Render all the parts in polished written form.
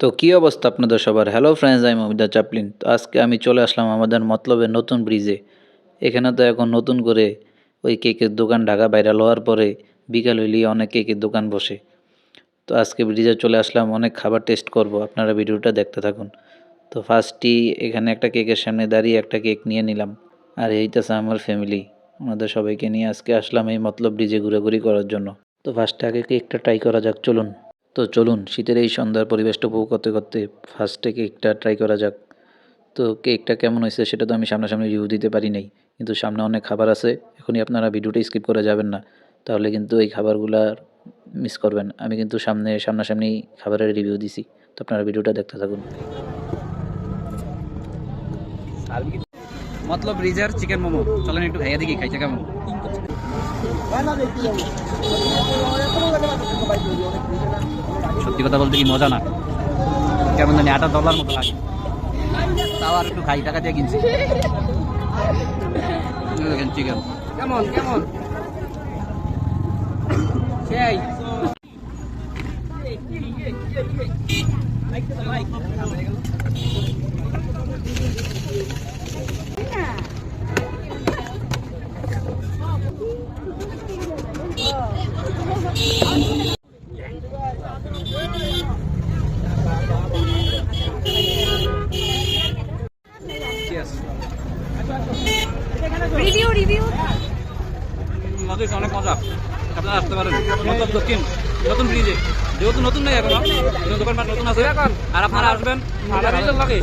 তো কী অবস্থা আপনাদের সবার? হ্যালো ফ্রেন্ডস, আমি মমিদা চাপলিন। তো আজকে আমি চলে আসলাম আমাদের মতলবের নতুন ব্রিজে। এখানে তো এখন নতুন করে ওই কেকের দোকান ঢাকা ভাইরাল হওয়ার পরে বিকাল হইলেই অনেক কেকের দোকান বসে। তো আজকে ব্রিজে চলে আসলাম, অনেক খাবার টেস্ট করব, আপনারা ভিডিওটা দেখতে থাকুন। তো ফার্স্টই এখানে একটা কেকের সামনে দাঁড়িয়ে একটা কেক নিয়ে নিলাম। আর এইটাছে আমার ফ্যামিলি, ওনাদের সবাইকে নিয়ে আজকে আসলাম এই মতলব ব্রিজে ঘোরাঘুরি করার জন্য। তো ফার্স্টে আগে কেকটা ট্রাই করা যাক, চলুন। তো চলুন শীতের এই সন্ধ্যার পরিবেশটা উপভোগ করতে করতে ফার্স্টে কেকটা ট্রাই করা যাক। তো কেকটা কেমন হয়েছে সেটা তো আমি সামনাসামনি রিভিউ দিতে পারি নাই, কিন্তু সামনে অনেক খাবার আছে, এখনই আপনারা ভিডিওটা স্কিপ করে যাবেন না, তাহলে কিন্তু এই খাবারগুলা মিস করবেন। আমি কিন্তু সামনাসামনি খাবারের রিভিউ দিছি, তো আপনারা ভিডিওটা দেখতে থাকুন। মতলব রিজার চিকেন মোমো, চলেন একটু খাইয়া দেখি খাইছে কেমন। সত্যি কথা বলতে কি মজা না, কেমন জানি $8 মতো লাগে। তাও আর একটু খাই, টাকা দিয়ে কিনছি। দেখেন চিকেন কেমন কেমন সেই রিভিউ রিভিউ মজা, অনেক মজা। আপনারা আসতে পারেন মতলব দক্ষিণ নতুন ব্রিজে, যেহেতু নতুন নেই এখনো, দোকানপাট নতুন আছে, আর আপনারা আসবেন লাগে।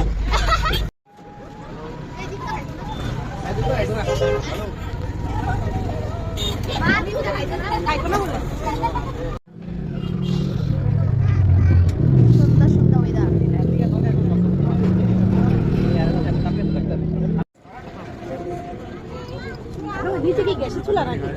সন্ধ্যা সন্ধ্যা ওয়েদার নিচে কি গ্যাসের চুলা নাকি?